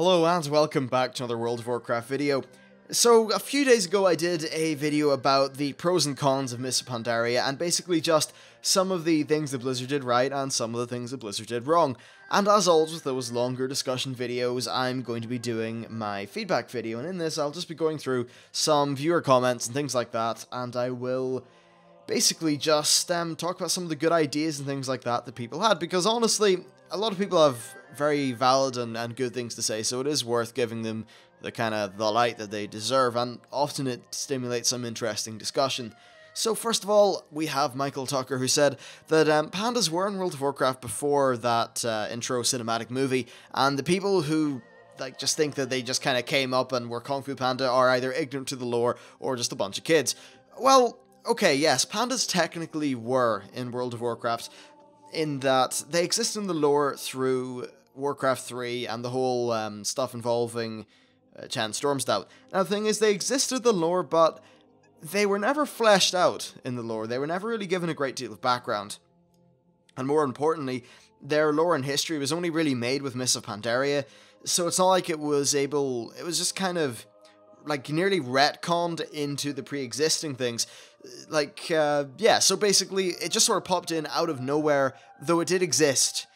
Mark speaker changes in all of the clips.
Speaker 1: Hello and welcome back to another World of Warcraft video. So, a few days ago I did a video about the pros and cons of Mists of Pandaria, and basically just some of the things that Blizzard did right and some of the things that Blizzard did wrong. And as always with those longer discussion videos, I'm going to be doing my feedback video, and in this I'll just be going through some viewer comments and things like that, and I will basically just talk about some of the good ideas and things like that people had, because honestly, a lot of people have very valid and good things to say, so it is worth giving them the light that they deserve, and often it stimulates some interesting discussion. So first of all, we have Michael Tucker, who said that pandas were in World of Warcraft before that intro cinematic movie, and the people who just think that they just kind of came up and were Kung Fu Panda are either ignorant to the lore or just a bunch of kids. Well, okay, yes, pandas technically were in World of Warcraft, in that they exist in the lore through Warcraft 3 and the whole stuff involving Chan Stormstout. Now, the thing is, they existed in the lore, but they were never fleshed out in the lore. They were never really given a great deal of background. And more importantly, their lore and history was only really made with Mists of Pandaria, so it's not like it was just kind of nearly retconned into the pre-existing things. So basically, it just sort of popped in out of nowhere, though it did exist,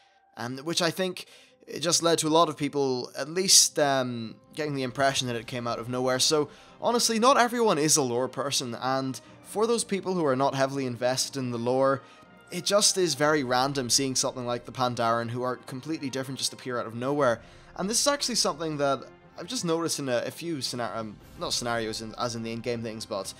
Speaker 1: which I think it just led to a lot of people at least getting the impression that it came out of nowhere. So honestly, not everyone is a lore person, and for those people who are not heavily invested in the lore, it just is very random seeing something like the Pandaren, who are completely different, just appear out of nowhere. And this is actually something that I've just noticed in a few not scenarios as in the in-game things, but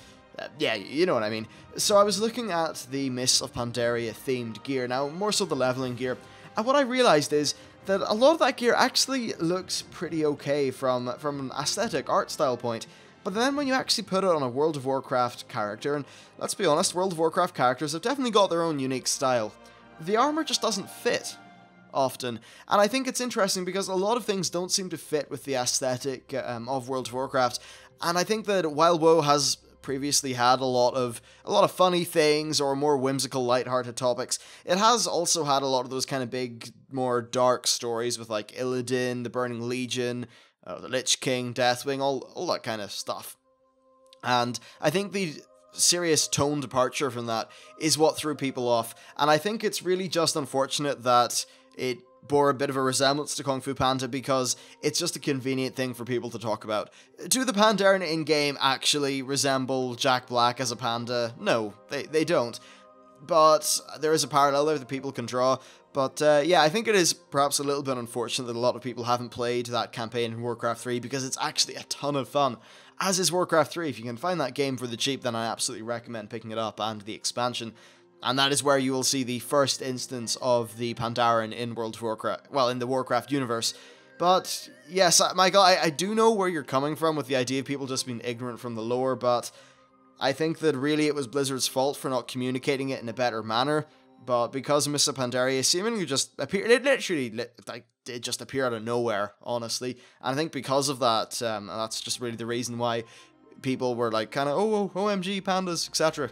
Speaker 1: yeah, you know what I mean. So I was looking at the Mists of Pandaria themed gear, now more so the leveling gear, and what I realized is that a lot of that gear actually looks pretty okay from an aesthetic art style point, but then when you actually put it on a World of Warcraft character, and let's be honest, World of Warcraft characters have definitely got their own unique style, the armor just doesn't fit often. And I think it's interesting because a lot of things don't seem to fit with the aesthetic of World of Warcraft, and I think that while WoW has previously had a lot of funny things or more whimsical, lighthearted topics, it has also had a lot of those kind of big, more dark stories with like Illidan, the Burning Legion, the Lich King, Deathwing, all that kind of stuff. And I think the serious tone departure from that is what threw people off, and I think it's really just unfortunate that it bore a bit of a resemblance to Kung Fu Panda, because it's just a convenient thing for people to talk about. Do the Pandaren in-game actually resemble Jack Black as a panda? No, they don't. But there is a parallel there that people can draw. But yeah, I think it is perhaps a little bit unfortunate that a lot of people haven't played that campaign in Warcraft 3, because it's actually a ton of fun. As is Warcraft 3, if you can find that game for the cheap, then I absolutely recommend picking it up, and the expansion. And that is where you will see the first instance of the Pandaren in World of Warcraft, well, in the Warcraft universe. But yes, Michael, I do know where you're coming from with the idea of people just being ignorant from the lore, but I think that really it was Blizzard's fault for not communicating it in a better manner. But because Mists of Pandaria seemingly just appeared, it just appeared out of nowhere, honestly. And I think because of that, that's just really the reason why people were like, kind of, oh, OMG, pandas, etc.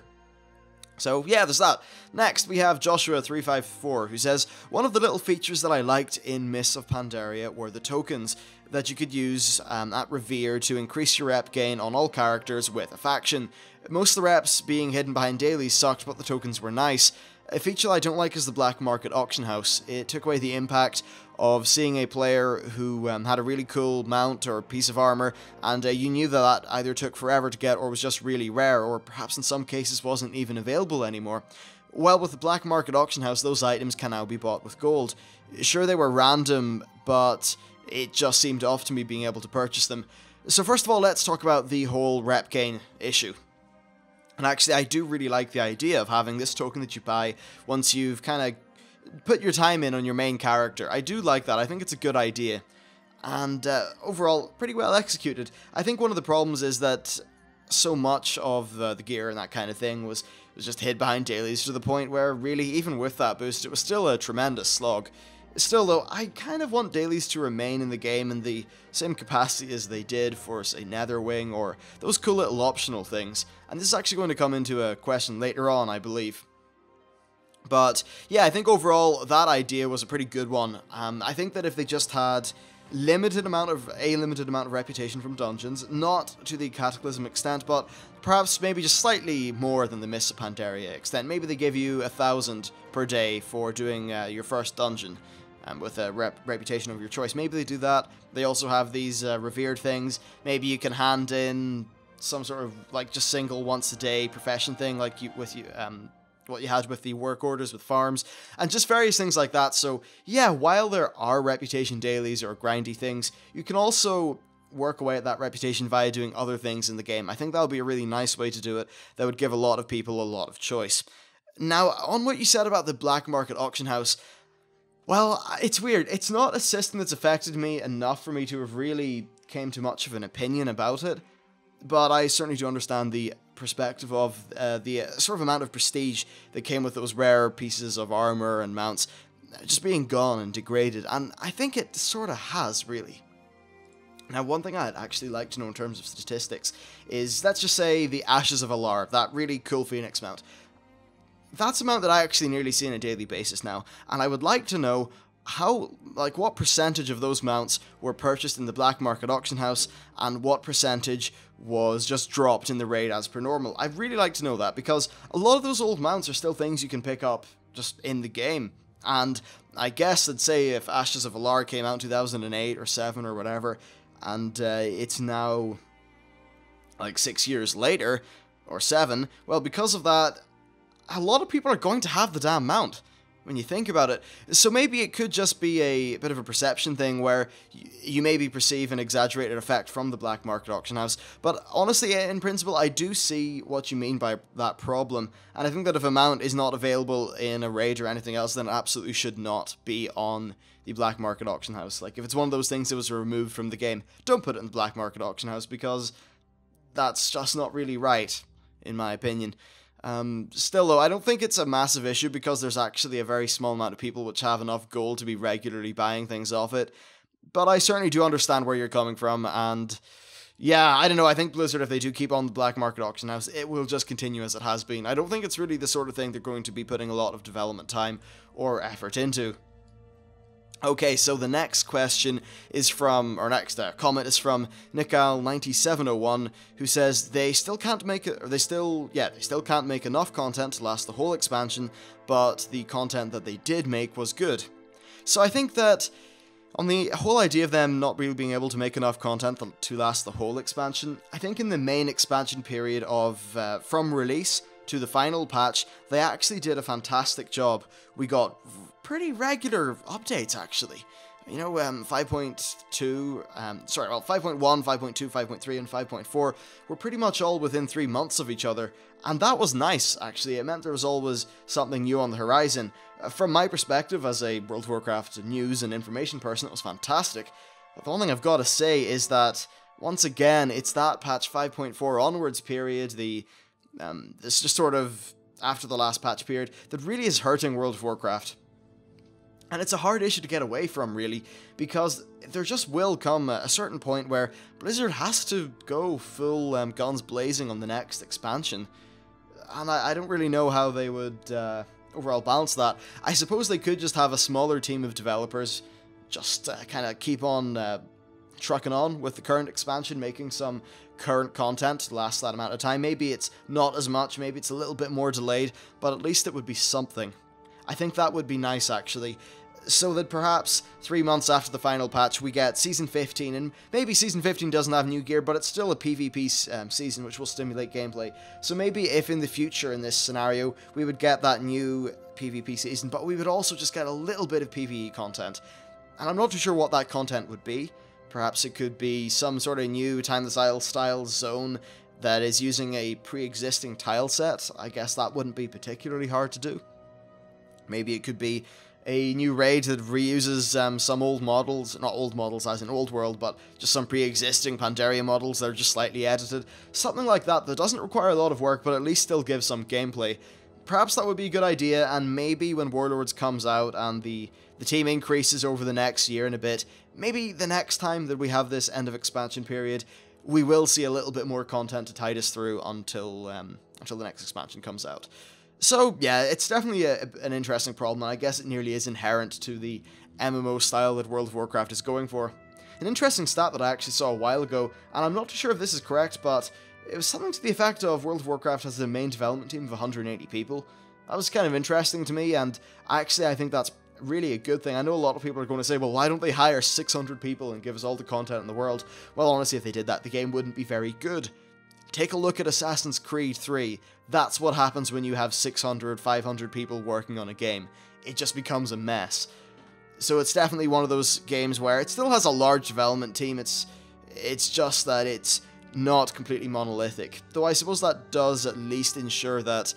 Speaker 1: So yeah, there's that. Next, we have Joshua354, who says, one of the little features that I liked in Mists of Pandaria were the tokens that you could use at Revere to increase your rep gain on all characters with a faction. Most of the reps being hidden behind dailies sucked, but the tokens were nice. A feature I don't like is the black market auction house. It took away the impact of seeing a player who had a really cool mount or piece of armor, and you knew that either took forever to get or was just really rare, or perhaps in some cases wasn't even available anymore. Well, with the black market auction house, those items can now be bought with gold. Sure, they were random, but it just seemed off to me being able to purchase them. So first of all, let's talk about the whole rep gain issue. And actually, I do really like the idea of having this token that you buy once you've kind of put your time in on your main character. I do like that. I think it's a good idea. And overall, pretty well executed. I think one of the problems is that so much of the gear and that kind of thing was just hid behind dailies, to the point where really, even with that boost, it was still a tremendous slog. Still though, I kind of want dailies to remain in the game in the same capacity as they did for, say, Netherwing or those cool little optional things. And this is actually going to come into a question later on, I believe. But yeah, I think overall that idea was a pretty good one. I think that if they just had limited amount of reputation from dungeons, not to the Cataclysm extent, but perhaps maybe just slightly more than the Mists of Pandaria extent. Maybe they give you 1,000 per day for doing your first dungeon, with a reputation of your choice. Maybe they do that. They also have these revered things. Maybe you can hand in some sort of like just single once a day profession thing, like what you had with the work orders with farms, and just various things like that. So yeah, while there are reputation dailies or grindy things, you can also work away at that reputation via doing other things in the game. I think that would be a really nice way to do it that would give a lot of people a lot of choice. Now, on what you said about the black market auction house, well, it's weird. It's not a system that's affected me enough for me to have really came to much of an opinion about it, but I certainly do understand the perspective of the sort of amount of prestige that came with those rare pieces of armor and mounts just being gone and degraded, and I think it sort of has, really. Now, one thing I'd actually like to know in terms of statistics is, let's just say, the Ashes of Alar, that really cool Phoenix mount. That's a mount that I actually nearly see on a daily basis now, and I would like to know what percentage of those mounts were purchased in the black market auction house, and what percentage was just dropped in the raid as per normal. I'd really like to know that, because a lot of those old mounts are still things you can pick up just in the game, and I guess I'd say if Ashes of Alar came out in 2008 or 7 or whatever, and it's now like 6 years later, or 7, well, because of that, a lot of people are going to have the damn mount, when you think about it. So maybe it could just be a bit of a perception thing where you maybe perceive an exaggerated effect from the black market auction house, but honestly, in principle, I do see what you mean by that problem, and I think that if a mount is not available in a raid or anything else, then it absolutely should not be on the black market auction house. Like, if it's one of those things that was removed from the game, don't put it in the black market auction house, because that's just not really right, in my opinion. Still though, I don't think it's a massive issue, because there's actually a very small amount of people which have enough gold to be regularly buying things off it, but I certainly do understand where you're coming from, and yeah, I don't know, I think Blizzard, if they do keep on the black market auction house, it will just continue as it has been. I don't think it's really the sort of thing they're going to be putting a lot of development time or effort into. Okay, so the next question is from, or next comment is from Nichol 9701, who says they still can't make it, or they still can't make enough content to last the whole expansion, but the content that they did make was good. So I think that on the whole idea of them not really being able to make enough content to last the whole expansion, I think in the main expansion period of from release to the final patch, they actually did a fantastic job. We got pretty regular updates, actually. You know, 5.1, 5.2, 5.3, and 5.4 were pretty much all within 3 months of each other, and that was nice, actually. It meant there was always something new on the horizon. From my perspective, as a World of Warcraft news and information person, it was fantastic. But the one thing I've got to say is that, once again, it's that patch 5.4 onwards period, this just sort of after the last patch period, that really is hurting World of Warcraft. And it's a hard issue to get away from, really, because there just will come a certain point where Blizzard has to go full guns blazing on the next expansion. And I don't really know how they would overall balance that. I suppose they could just have a smaller team of developers just kind of keep on trucking on with the current expansion, making some current content to last that amount of time. Maybe it's not as much, maybe it's a little bit more delayed, but at least it would be something. I think that would be nice, actually. So that perhaps 3 months after the final patch we get Season 15, and maybe Season 15 doesn't have new gear, but it's still a PvP season which will stimulate gameplay. So maybe if in the future in this scenario we would get that new PvP season, but we would also just get a little bit of PvE content. And I'm not too sure what that content would be. Perhaps it could be some sort of new Time the Tile style zone that is using a pre-existing tile set. I guess that wouldn't be particularly hard to do. Maybe it could be a new raid that reuses some old models, not old models as in old world, but just some pre-existing Pandaria models that are just slightly edited. Something like that that doesn't require a lot of work, but at least still gives some gameplay. Perhaps that would be a good idea, and maybe when Warlords comes out and the team increases over the next year and a bit, maybe the next time that we have this end of expansion period, we will see a little bit more content to tide us through until the next expansion comes out. So, yeah, it's definitely an interesting problem, and I guess it nearly is inherent to the MMO style that World of Warcraft is going for. an interesting stat that I actually saw a while ago, and I'm not too sure if this is correct, but it was something to the effect of World of Warcraft has a main development team of 180 people. That was kind of interesting to me, and actually I think that's really a good thing. I know a lot of people are going to say, well, why don't they hire 600 people and give us all the content in the world? Well, honestly, if they did that, the game wouldn't be very good. Take a look at Assassin's Creed 3. That's what happens when you have 600, 500 people working on a game. It just becomes a mess. So it's definitely one of those games where it still has a large development team. It's just that it's not completely monolithic. Though I suppose that does at least ensure that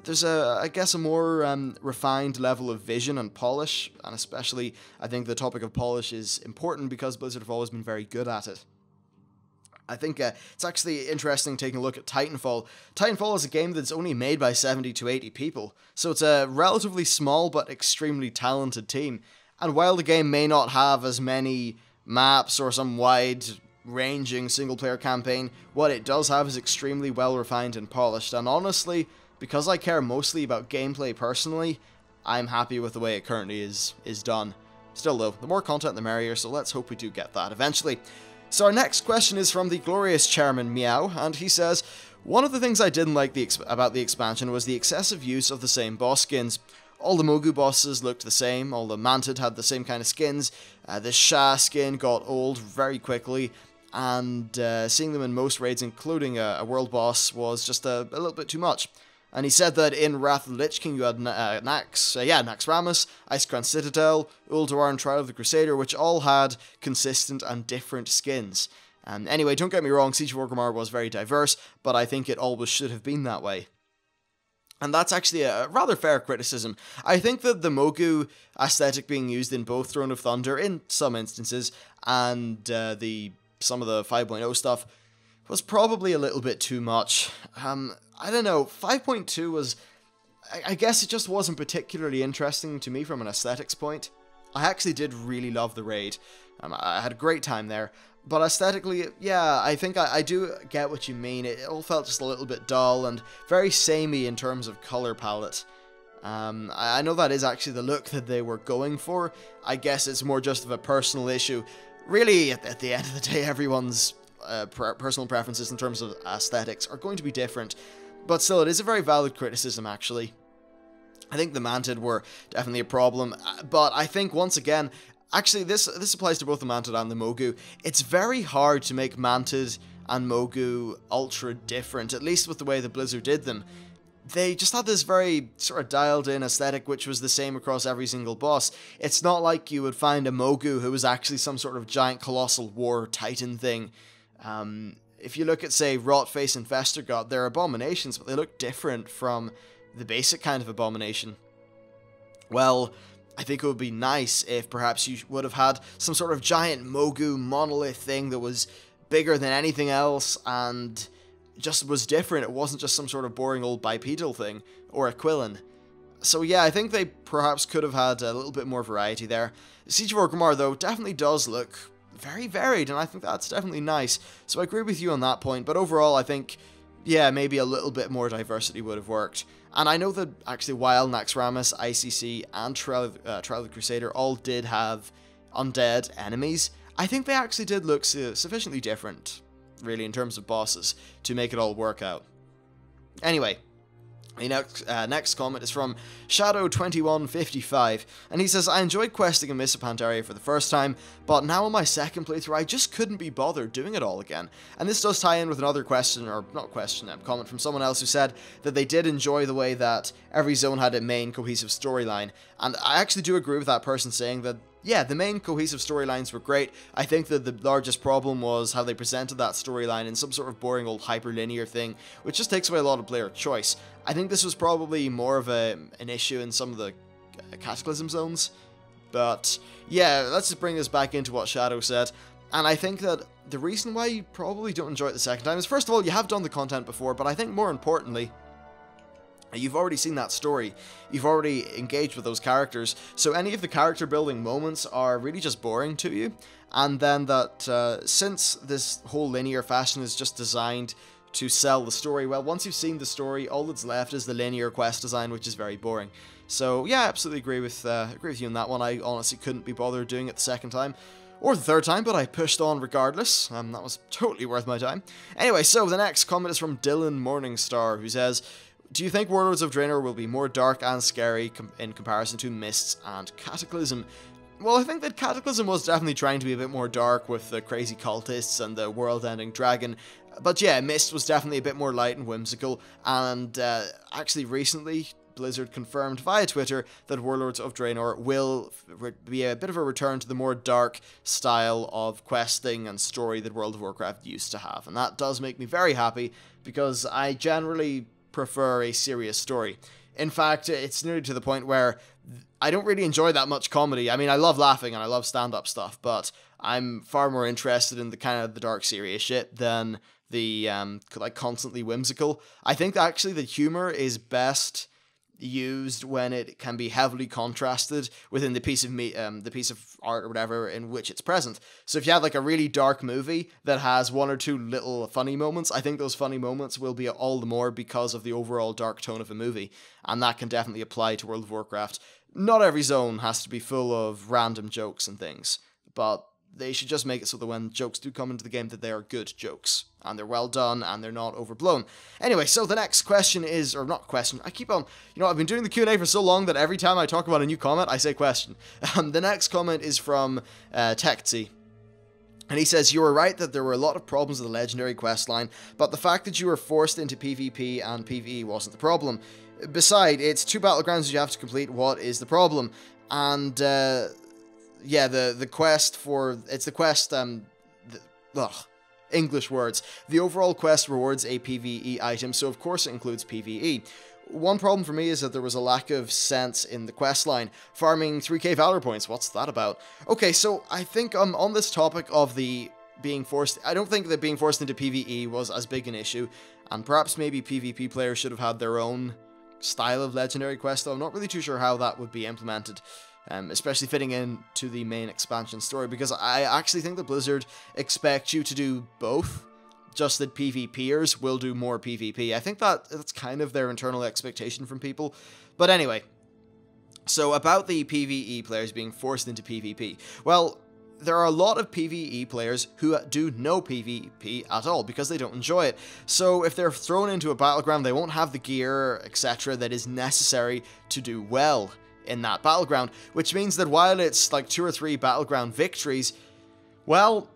Speaker 1: there's I guess a more refined level of vision and polish, and especially I think the topic of polish is important because Blizzard have always been very good at it. I think it's actually interesting taking a look at Titanfall. Titanfall is a game that's only made by 70 to 80 people, so it's a relatively small but extremely talented team. And while the game may not have as many maps or some wide-ranging single-player campaign, what it does have is extremely well-refined and polished, and honestly, because I care mostly about gameplay personally, I'm happy with the way it currently is done. Still though, the more content the merrier, so let's hope we do get that eventually. So our next question is from the glorious Chairman Meow, and he says, one of the things I didn't like about the expansion was the excessive use of the same boss skins. All the Mogu bosses looked the same, all the Mantid had the same kind of skins, the Shah skin got old very quickly, and seeing them in most raids, including a world boss, was just a little bit too much. And he said that in Wrath of the Lich King you had Naxxramas, Icecrown Citadel, Ulduar, and Trial of the Crusader, which all had consistent and different skins. Anyway, don't get me wrong, Siege of Orgrimmar was very diverse, but I think it always should have been that way. And that's actually a rather fair criticism. I think that the Mogu aesthetic being used in both Throne of Thunder, in some instances, and some of the 5.0 stuff, was probably a little bit too much. I don't know, 5.2 was, I guess it just wasn't particularly interesting to me from an aesthetics point. I actually did really love the raid. I had a great time there. But aesthetically, yeah, I think I do get what you mean. It all felt just a little bit dull and very samey in terms of color palette. I know that is actually the look that they were going for. I guess it's more just of a personal issue. Really, at the end of the day, everyone's personal preferences in terms of aesthetics are going to be different. But still, it is a very valid criticism, actually. I think the Mantid were definitely a problem, but I think, once again, actually, this applies to both the Mantid and the Mogu. It's very hard to make Mantid and Mogu ultra different, at least with the way that Blizzard did them. They just had this very sort of dialed-in aesthetic, which was the same across every single boss. It's not like you would find a Mogu who was actually some sort of giant colossal war titan thing. If you look at, say, Rotface and Vestergod, they're abominations, but they look different from the basic kind of abomination. Well, I think it would be nice if perhaps you would have had some sort of giant Mogu monolith thing that was bigger than anything else and just was different. It wasn't just some sort of boring old bipedal thing or a Quillen. So yeah, I think they perhaps could have had a little bit more variety there. Siege of Orgrimmar, though, definitely does look very varied, and I think that's definitely nice. So I agree with you on that point, but overall I think, yeah, maybe a little bit more diversity would have worked. And I know that actually while Naxxramas, ICC, and Trial of the Crusader all did have undead enemies, I think they actually did look sufficiently different, really, in terms of bosses, to make it all work out. Anyway, the next comment is from Shadow2155, and he says, I enjoyed questing in Mists of Pandaria for the first time, but now on my second playthrough I just couldn't be bothered doing it all again. And this does tie in with another question, or not question, comment from someone else who said that they did enjoy the way that every zone had a main cohesive storyline, and I actually do agree with that person saying that, yeah, the main cohesive storylines were great. I think that the largest problem was how they presented that storyline in some sort of boring old hyperlinear thing, which just takes away a lot of player choice. I think this was probably more of an issue in some of the Cataclysm zones, but yeah, let's just bring this back into what Shadow said. And I think that the reason why you probably don't enjoy it the second time is, first of all, you have done the content before, but I think more importantly, you've already seen that story, you've already engaged with those characters, so any of the character building moments are really just boring to you, and then that since this whole linear fashion is just designed to sell the story, well, once you've seen the story, all that's left is the linear quest design, which is very boring. So yeah, I absolutely agree with you on that one. I honestly couldn't be bothered doing it the second time. Or the third time, but I pushed on regardless. That was totally worth my time. Anyway, so the next comment is from Dylan Morningstar, who says, do you think Warlords of Draenor will be more dark and scary in comparison to Mists and Cataclysm? Well, I think that Cataclysm was definitely trying to be a bit more dark with the crazy cultists and the world-ending dragon. But yeah, Mist was definitely a bit more light and whimsical. And actually recently, Blizzard confirmed via Twitter that Warlords of Draenor will be a bit of a return to the more dark style of questing and story that World of Warcraft used to have. And that does make me very happy, because I generally prefer a serious story. In fact, it's nearly to the point where I don't really enjoy that much comedy. I mean, I love laughing and I love stand-up stuff, but I'm far more interested in the kind of the dark serious shit than the like constantly whimsical. I think actually the humor is best used when it can be heavily contrasted within the piece of art or whatever in which it's present. So if you have like a really dark movie that has one or two little funny moments, I think those funny moments will be all the more because of the overall dark tone of a movie, and that can definitely apply to World of Warcraft. Not every zone has to be full of random jokes and things, but they should just make it so that when jokes do come into the game that they are good jokes, and they're well done, and they're not overblown. Anyway, so the next question is, or not question, I keep on, I've been doing the Q&A for so long that every time I talk about a new comment, I say question. The next comment is from Tekzi. And he says, you were right that there were a lot of problems with the legendary questline, but the fact that you were forced into PvP and PvE wasn't the problem. Besides, it's 2 battlegrounds you have to complete. What is the problem? And, yeah, the quest for... It's the quest, English words. The overall quest rewards a PvE item, so of course it includes PvE. One problem for me is that there was a lack of sense in the questline. Farming 3k Valor points, what's that about? Okay, so I think on this topic of the being forced... I don't think that being forced into PvE was as big an issue, and perhaps maybe PvP players should have had their own style of legendary quest, though I'm not really too sure how that would be implemented. Especially fitting into the main expansion story, because I actually think that Blizzard expects you to do both, just that PvPers will do more PvP. I think that's kind of their internal expectation from people. But anyway, so about the PvE players being forced into PvP. Well, there are a lot of PvE players who do no PvP at all because they don't enjoy it. So if they're thrown into a battleground, they won't have the gear, etc. that is necessary to do well in that battleground, which means that while it's like 2 or 3 battleground victories, well,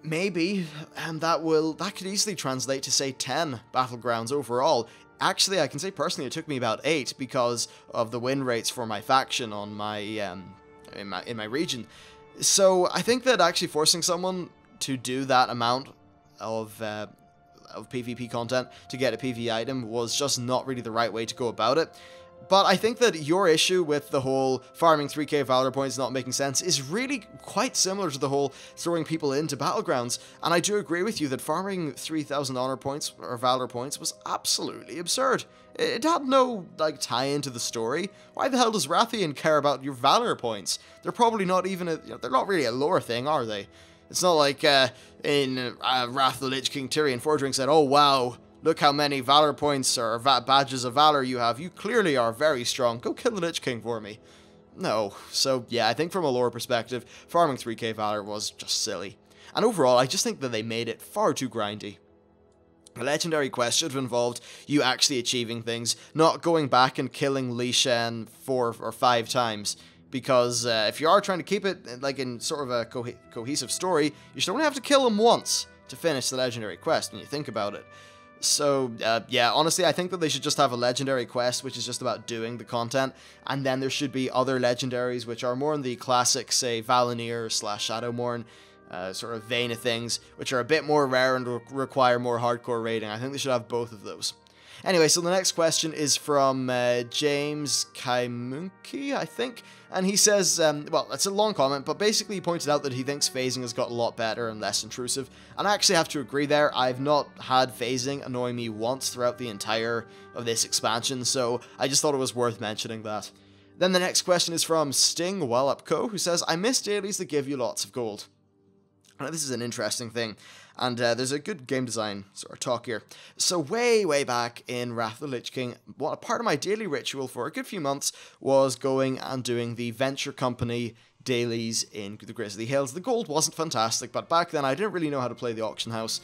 Speaker 1: maybe that could easily translate to, say, 10 battlegrounds overall. Actually, I can say personally it took me about 8 because of the win rates for my faction on my in my region. So I think that actually forcing someone to do that amount of PvP content to get a PvE item was just not really the right way to go about it. But I think that your issue with the whole farming 3k Valor points not making sense is really quite similar to the whole throwing people into battlegrounds. And I do agree with you that farming 3,000 honor points or Valor points was absolutely absurd. It had no, like, tie into the story. Why the hell does Rathian care about your Valor points? They're probably not even they're not really a lore thing, are they? It's not like in Wrath of the Lich King Tyrion Fordring said, oh wow, look how many Valor points or badges of Valor you have. You clearly are very strong. Go kill the Lich King for me. No. So, yeah, I think from a lore perspective, farming 3k Valor was just silly. And overall, I just think that they made it far too grindy. A legendary quest should have involved you actually achieving things, not going back and killing Li Shen 4 or 5 times. Because if you are trying to keep it like in sort of a cohesive story, you should only have to kill him once to finish the legendary quest when you think about it. So, yeah, honestly, I think that they should just have a legendary quest, which is just about doing the content, and then there should be other legendaries, which are more in the classic, say, Valinir / Shadowmourne sort of vein of things, which are a bit more rare and require more hardcore raiding. I think they should have both of those. Anyway, so the next question is from James Kaimunki, I think, and he says, well, it's a long comment, but basically he pointed out that he thinks phasing has got a lot better and less intrusive, and I actually have to agree there. I've not had phasing annoy me once throughout the entire of this expansion, so I just thought it was worth mentioning that. Then the next question is from Sting Wallupco, who says, I miss dailies that give you lots of gold. Now, this is an interesting thing, and there's a good game design sort of talk here. So way back in Wrath of the Lich King, what a part of my daily ritual for a good few months was going and doing the Venture Company dailies in the Grizzly Hills. The gold wasn't fantastic, but back then I didn't really know how to play the auction house.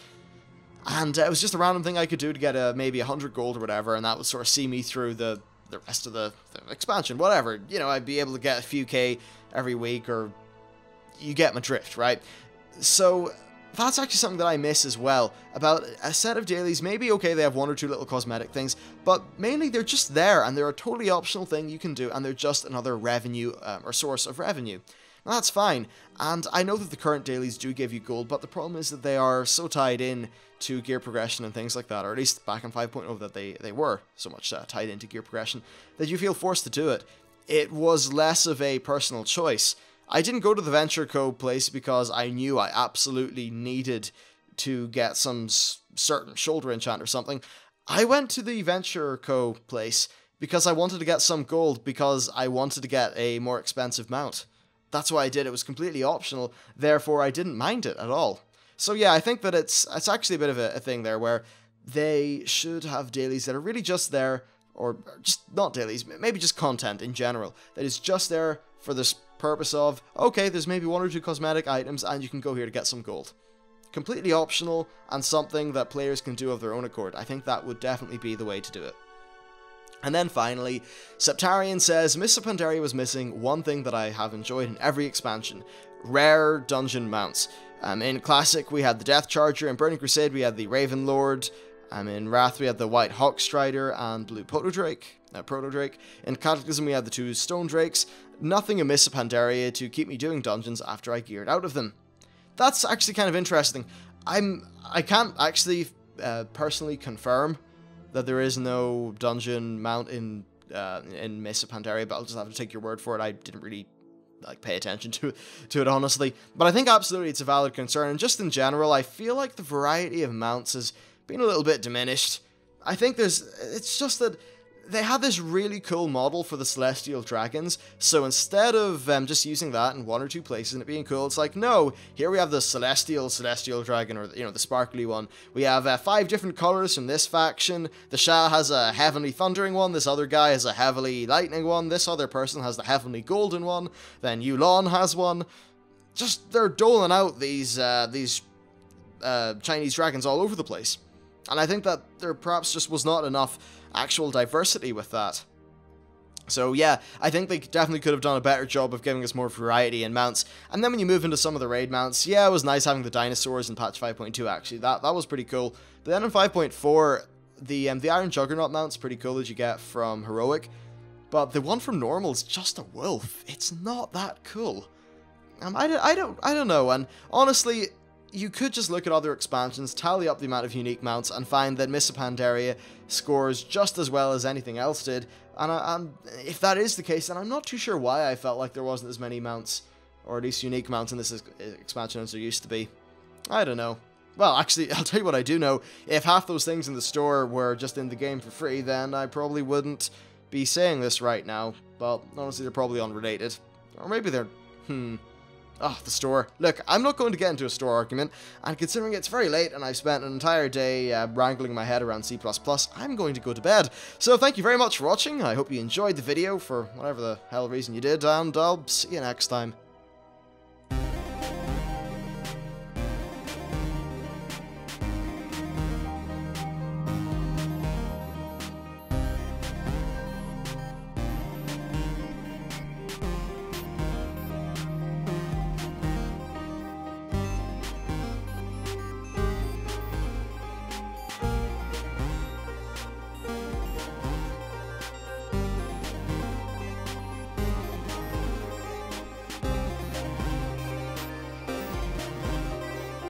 Speaker 1: And it was just a random thing I could do to get maybe 100 gold or whatever, and that would sort of see me through the rest of the expansion, whatever. You know, I'd be able to get a few K every week, or you get my drift, right? So that's actually something that I miss as well, about a set of dailies. Maybe, okay, they have one or two little cosmetic things, but mainly they're just there, and they're a totally optional thing you can do, and they're just another revenue, or source of revenue. Now, that's fine, and I know that the current dailies do give you gold, but the problem is that they are so tied in to gear progression and things like that, or at least back in 5.0 that they were so much tied into gear progression, that you feel forced to do it. It was less of a personal choice. I didn't go to the Venture Co. place because I knew I absolutely needed to get some certain shoulder enchant or something. I went to the Venture Co. place because I wanted to get some gold, because I wanted to get a more expensive mount. That's why I did. It was completely optional, therefore I didn't mind it at all. So yeah, I think that it's actually a bit of a thing there, where they should have dailies that are really just there, or just not dailies, maybe just content in general, that is just there for this purpose of, okay, there's maybe one or two cosmetic items and you can go here to get some gold. Completely optional, and something that players can do of their own accord. I think that would definitely be the way to do it. And then finally, Septarian says, Mists of Pandaria was missing one thing that I have enjoyed in every expansion: rare dungeon mounts. In Classic we had the Death Charger, in Burning Crusade we had the Raven Lord, in Wrath we had the White Hawk Strider and Blue Proto Drake. In Cataclysm we had the two Stone Drakes. Nothing in Mists of Pandaria to keep me doing dungeons after I geared out of them. That's actually kind of interesting. I can't actually personally confirm that there is no dungeon mount in Mists of Pandaria, but I'll just have to take your word for it. I didn't really pay attention to it, honestly. But I think absolutely it's a valid concern, and just in general, I feel like the variety of mounts has been a little bit diminished. I think it's just that they had this really cool model for the Celestial Dragons, so instead of just using that in one or two places and it being cool, it's like, no, here we have the Celestial Dragon, or, you know, the sparkly one. We have 5 different colors from this faction. The Shah has a Heavenly Thundering one, this other guy has a Heavenly Lightning one, this other person has the Heavenly Golden one, then Yulon has one. Just, they're doling out these Chinese dragons all over the place. And I think that there perhaps just was not enough actual diversity with that. So yeah, I think they definitely could have done a better job of giving us more variety in mounts. And then when you move into some of the raid mounts, yeah, it was nice having the dinosaurs in patch 5.2 actually. That was pretty cool. But then in 5.4, the Iron Juggernaut mount's pretty cool that you get from Heroic. But the one from Normal is just a wolf. It's not that cool. I don't know, and honestly, you could just look at other expansions, tally up the amount of unique mounts, and find that Mists of Pandaria scores just as well as anything else did. And if that is the case, then I'm not too sure why I felt like there wasn't as many mounts, or at least unique mounts in this expansion as there used to be. I don't know. Well, actually, I'll tell you what I do know. If half those things in the store were just in the game for free, then I probably wouldn't be saying this right now. But honestly, they're probably unrelated. Or maybe they're... Oh, the store. Look, I'm not going to get into a store argument, and considering it's very late and I've spent an entire day wrangling my head around C++, I'm going to go to bed. So thank you very much for watching. I hope you enjoyed the video for whatever the hell reason you did, and I'll see you next time.